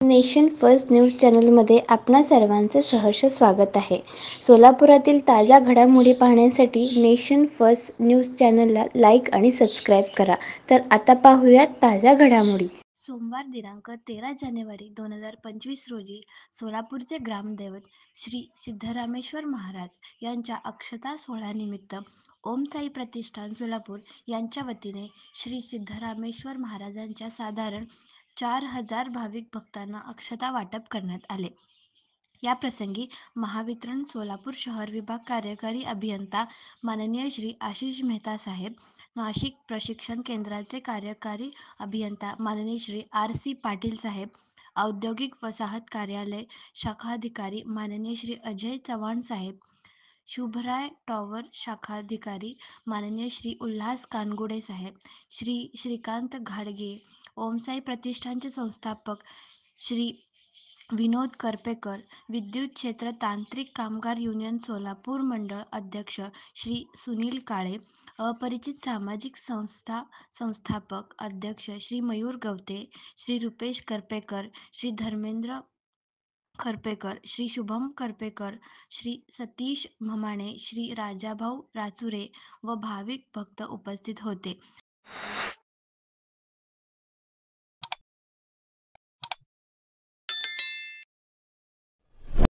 Nation first news चॅनलमध्ये आपणा सर्वांचे सहर्ष स्वागत आहे. सोलापुरातील ताज्या घडामोडी पाहण्यासाठी नेशन फर्स्ट न्यूज चॅनलला लाईक आणि सबस्क्राईब करा. तर आता पाहूयात ताज्या घडामोडी. सोमवार दिनांक 13 जानेवारी 2025 रोजी सोलापूरचे ग्रामदैवत श्री सिद्धरामेश्वर महाराज यांच्या अक्षता सोहळ्यानिमित्त ओम साई प्रतिष्ठान सोलापूर यांच्या वतीने श्री सिद्धरामेश्वर महाराजांच्या साधारण 4,000 भाविक भक्तांना अक्षता वाटप करण्यात आले. या प्रसंगी महावितरण सोलापूर शहर विभाग कार्यकारी अभियंता माननीय श्री आशिष मेहता साहेब, नाशिक प्रशिक्षण केंद्राचे कार्यकारी अभियंता माननीय श्री R.C. पाटील साहेब, औद्योगिक वसाहत कार्यालय शाखाधिकारी माननीय श्री अजय चव्हाण साहेब, शुभराय टॉवर शाखाधिकारी माननीय श्री उल्हास कानगुडे साहेब, श्री श्रीकांत घाडगे, ओमसाई प्रतिष्ठानचे संस्थापक श्री विनोद करपेकर, विद्युत क्षेत्र तांत्रिक कामगार युनियन सोलापूर मंडळ अध्यक्ष श्री सुनील काळे, अपरिचित सामाजिक संस्था संस्थापक अध्यक्ष श्री मयूर गवते, श्री रुपेश करपेकर, श्री धर्मेंद्र करपेकर, श्री शुभम करपेकर, श्री सतीश म्हमाणे, श्री राजाभाऊ राचुरे व भाविक भक्त उपस्थित होते.